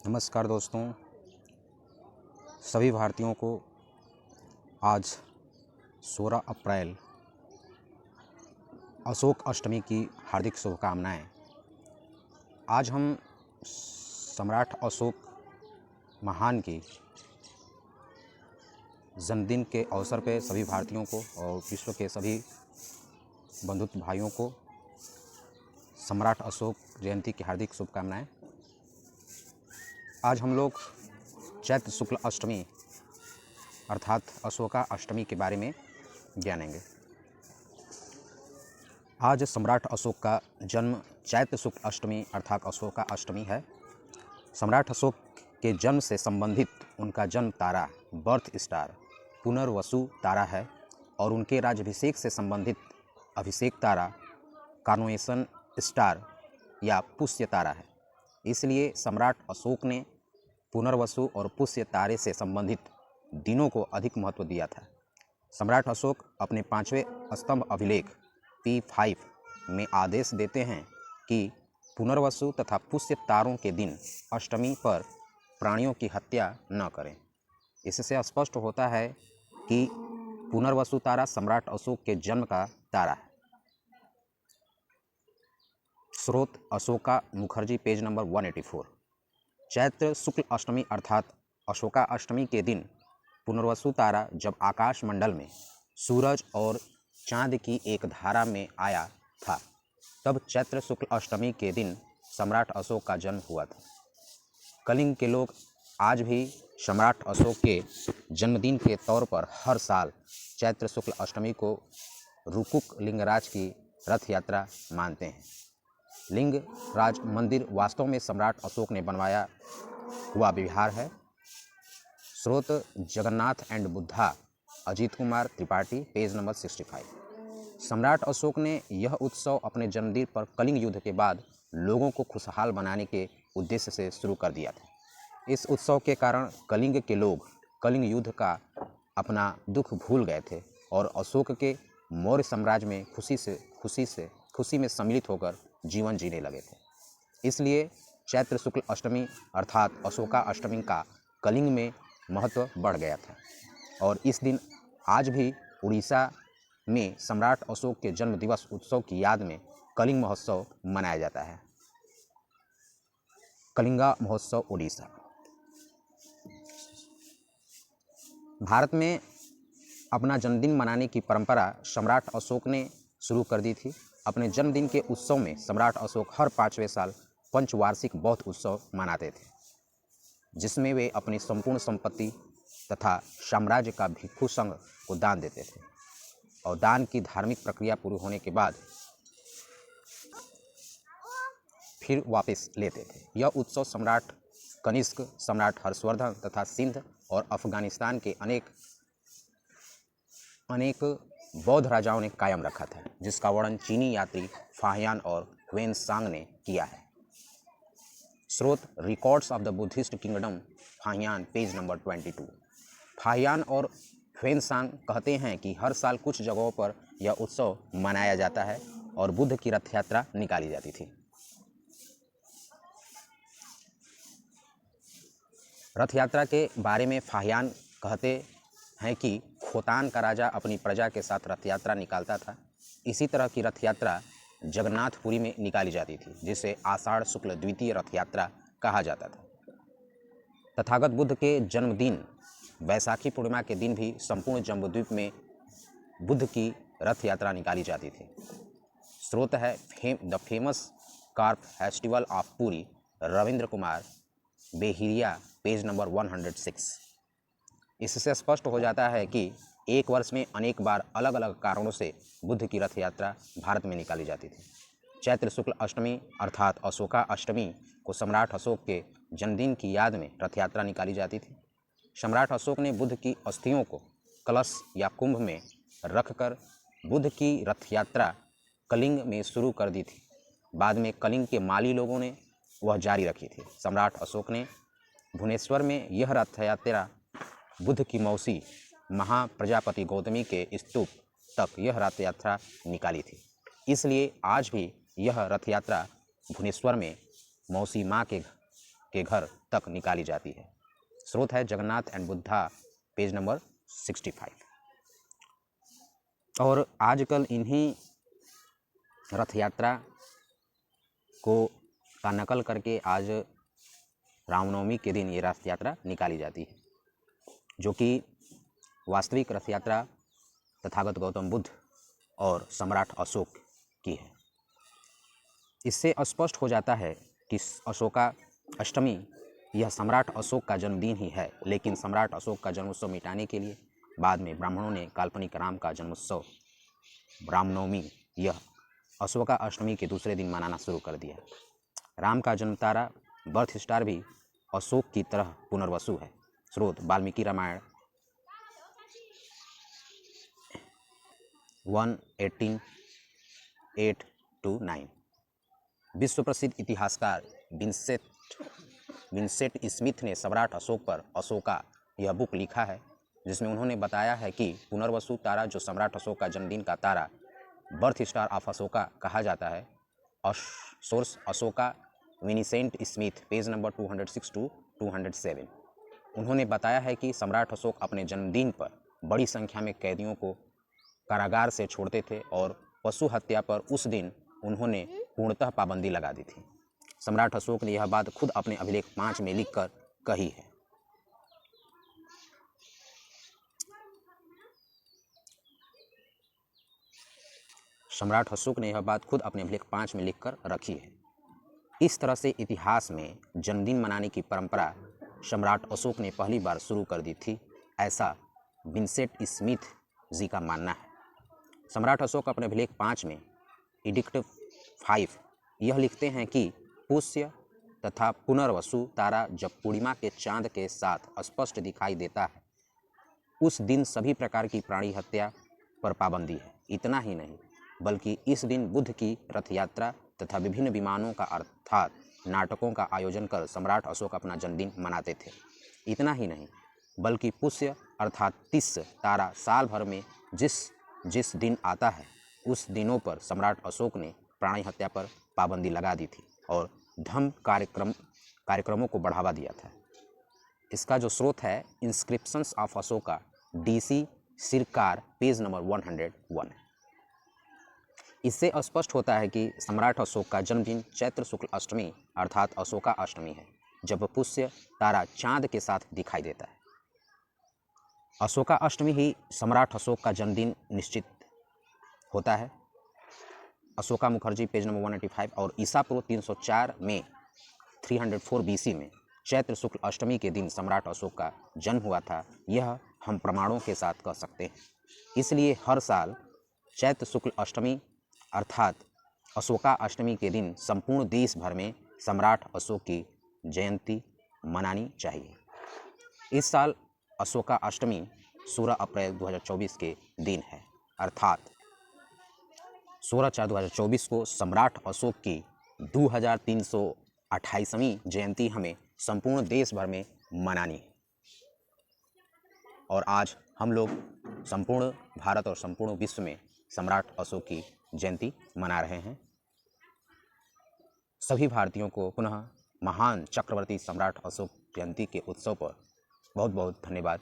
नमस्कार दोस्तों, सभी भारतीयों को आज 16 अप्रैल अशोक अष्टमी की हार्दिक शुभकामनाएं। आज हम सम्राट अशोक महान की जन्मदिन के अवसर पर सभी भारतीयों को और विश्व के सभी बंधु भाइयों को सम्राट अशोक जयंती की हार्दिक शुभकामनाएं। आज हम लोग चैत्र शुक्ल अष्टमी अर्थात अशोका अष्टमी के बारे में जानेंगे। आज सम्राट अशोक का जन्म चैत्र शुक्ल अष्टमी अर्थात अशोका अष्टमी है। सम्राट अशोक के जन्म से संबंधित उनका जन्म तारा बर्थ स्टार पुनर्वसु तारा है और उनके राज्याभिषेक से संबंधित अभिषेक तारा कार्नेशन स्टार या पुष्य तारा है। इसलिए सम्राट अशोक ने पुनर्वसु और पुष्य तारे से संबंधित दिनों को अधिक महत्व दिया था। सम्राट अशोक अपने 5वें स्तंभ अभिलेख P5 में आदेश देते हैं कि पुनर्वसु तथा पुष्य तारों के दिन अष्टमी पर प्राणियों की हत्या न करें। इससे स्पष्ट होता है कि पुनर्वसु तारा सम्राट अशोक के जन्म का तारा है। स्रोत अशोका मुखर्जी, पेज नंबर 184। चैत्र शुक्ल अष्टमी अर्थात अशोका अष्टमी के दिन पुनर्वसु तारा जब आकाश मंडल में सूरज और चांद की एक धारा में आया था, तब चैत्र शुक्ल अष्टमी के दिन सम्राट अशोक का जन्म हुआ था। कलिंग के लोग आज भी सम्राट अशोक के जन्मदिन के तौर पर हर साल चैत्र शुक्ल अष्टमी को रुकुक लिंगराज की रथ यात्रा मानते हैं। लिंगराज मंदिर वास्तव में सम्राट अशोक ने बनवाया हुआ विहार है। स्रोत Jagannath and Buddha, Ajit Kumar Tripathi, page number 65। सम्राट अशोक ने यह उत्सव अपने जन्मदिन पर कलिंग युद्ध के बाद लोगों को खुशहाल बनाने के उद्देश्य से शुरू कर दिया था। इस उत्सव के कारण कलिंग के लोग कलिंग युद्ध का अपना दुख भूल गए थे और अशोक के मौर्य साम्राज्य में खुशी में सम्मिलित होकर जीवन जीने लगे थे। इसलिए चैत्र शुक्ल अष्टमी अर्थात अशोका अष्टमी का कलिंग में महत्व बढ़ गया था और इस दिन आज भी उड़ीसा में सम्राट अशोक के जन्म दिवस उत्सव की याद में कलिंग महोत्सव मनाया जाता है। कलिंगा महोत्सव उड़ीसा। भारत में अपना जन्मदिन मनाने की परंपरा सम्राट अशोक ने शुरू कर दी थी। अपने जन्मदिन के उत्सव में सम्राट अशोक हर 5वें साल पंचवार्षिक बौद्ध उत्सव मनाते थे, जिसमें वे अपनी संपूर्ण संपत्ति तथा साम्राज्य का भिक्षु संघ को दान देते थे और दान की धार्मिक प्रक्रिया पूरी होने के बाद फिर वापस लेते थे। यह उत्सव सम्राट कनिष्क, सम्राट हर्षवर्धन तथा सिंध और अफगानिस्तान के अनेक बौद्ध राजाओं ने कायम रखा था, जिसका वर्णन चीनी यात्री फाहियान और ह्वेनसांग ने किया है। स्रोत records of the Buddhist kingdom Fahien, page number 22। Fahien और ह्वेनसांग कहते हैं कि हर साल कुछ जगहों पर यह उत्सव मनाया जाता है और बुद्ध की रथ यात्रा निकाली जाती थी। रथ यात्रा के बारे में फाहियान कहते हैं कि खोतान का राजा अपनी प्रजा के साथ रथ यात्रा निकालता था। इसी तरह की रथ यात्रा जगन्नाथपुरी में निकाली जाती थी, जिसे आषाढ़ शुक्ल द्वितीय रथ यात्रा कहा जाता था। तथागत बुद्ध के जन्मदिन वैशाखी पूर्णिमा के दिन भी संपूर्ण जम्बूद्वीप में बुद्ध की रथ यात्रा निकाली जाती थी। स्रोत है the famous car festival of Puri, Ravindra Kumar Behiria, page number 106। इससे स्पष्ट हो जाता है कि एक वर्ष में अनेक बार अलग अलग कारणों से बुद्ध की रथ यात्रा भारत में निकाली जाती थी। चैत्र शुक्ल अष्टमी अर्थात अशोका अष्टमी को सम्राट अशोक के जन्मदिन की याद में रथ यात्रा निकाली जाती थी। सम्राट अशोक ने बुद्ध की अस्थियों को कलश या कुंभ में रखकर बुद्ध की रथ यात्रा कलिंग में शुरू कर दी थी। बाद में कलिंग के माली लोगों ने वह जारी रखी थी। सम्राट अशोक ने भुवनेश्वर में यह रथ यात्रा बुद्ध की मौसी महाप्रजापति गौतमी के स्तूप तक यह रथ यात्रा निकाली थी। इसलिए आज भी यह रथ यात्रा भुवनेश्वर में मौसी माँ के के घर तक निकाली जाती है। स्रोत है Jagannath and Buddha, page number 65। और आजकल इन्हीं रथ यात्रा का नकल करके आज रामनवमी के दिन ये रथ यात्रा निकाली जाती है, जो कि वास्तविक रथ यात्रा तथागत गौतम बुद्ध और सम्राट अशोक की है। इससे स्पष्ट हो जाता है कि अशोका अष्टमी यह सम्राट अशोक का जन्मदिन ही है, लेकिन सम्राट अशोक का जन्मोत्सव मिटाने के लिए बाद में ब्राह्मणों ने काल्पनिक राम का जन्मोत्सव रामनवमी यह अशोका अष्टमी के दूसरे दिन मनाना शुरू कर दिया। राम का जन्म तारा बर्थ स्टार भी अशोक की तरह पुनर्वसु है। स्रोत वाल्मीकि रामायण 1:18-8-9। विश्व प्रसिद्ध इतिहासकार विंसेंट स्मिथ ने सम्राट अशोक पर अशोका यह बुक लिखा है, जिसमें उन्होंने बताया है कि पुनर्वसु तारा जो सम्राट अशोक का जन्मदिन का तारा बर्थ स्टार ऑफ अशोका कहा जाता है। Source Ashoka Vincent Smith, page number 206-207। उन्होंने बताया है कि सम्राट अशोक अपने जन्मदिन पर बड़ी संख्या में कैदियों को कारागार से छोड़ते थे और पशु हत्या पर उस दिन उन्होंने पूर्णतः पाबंदी लगा दी थी। सम्राट अशोक ने यह बात खुद अपने अभिलेख 5 में लिखकर कही है। सम्राट अशोक ने यह बात खुद अपने अभिलेख 5 में लिखकर रखी है। इस तरह से इतिहास में जन्मदिन मनाने की परंपरा सम्राट अशोक ने पहली बार शुरू कर दी थी, ऐसा विंसेंट स्मिथ जी का मानना है। सम्राट अशोक अपने अभिलेख 5 में एडिक्ट 5 यह लिखते हैं कि पुष्य तथा पुनर्वसु तारा जब पूर्णिमा के चांद के साथ स्पष्ट दिखाई देता है, उस दिन सभी प्रकार की प्राणी हत्या पर पाबंदी है। इतना ही नहीं, बल्कि इस दिन बुद्ध की रथ यात्रा तथा विभिन्न विमानों का अर्थात नाटकों का आयोजन कर सम्राट अशोक अपना जन्मदिन मनाते थे। इतना ही नहीं, बल्कि पुष्य अर्थात 30 तारा साल भर में जिस दिन आता है, उस दिनों पर सम्राट अशोक ने प्राणी हत्या पर पाबंदी लगा दी थी और धम्म कार्यक्रमों को बढ़ावा दिया था। इसका जो स्रोत है inscriptions of Ashoka, DC Sircar, page number 101 है। इससे स्पष्ट होता है कि सम्राट अशोक का जन्मदिन चैत्र शुक्ल अष्टमी अर्थात अशोका अष्टमी है, जब पुष्य तारा चांद के साथ दिखाई देता है। अशोका अष्टमी ही सम्राट अशोक का जन्मदिन निश्चित होता है। Ashoka Mukherjee, page number 185। और ईसा पूर्व 304 में 304 BC में चैत्र शुक्ल अष्टमी के दिन सम्राट अशोक का जन्म हुआ था, यह हम प्रमाणों के साथ कह सकते हैं। इसलिए हर साल चैत्र शुक्ल अष्टमी अर्थात अशोका अष्टमी के दिन संपूर्ण देश भर में सम्राट अशोक की जयंती मनानी चाहिए। इस साल अशोका अष्टमी 16 अप्रैल 2024 के दिन है, अर्थात 16/4/2024 को सम्राट अशोक की 2328वीं जयंती हमें संपूर्ण देश भर में मनानी है। और आज हम लोग संपूर्ण भारत और संपूर्ण विश्व में सम्राट अशोक की जयंती मना रहे हैं। सभी भारतीयों को पुनः महान चक्रवर्ती सम्राट अशोक जयंती के उत्सव पर बहुत बहुत धन्यवाद।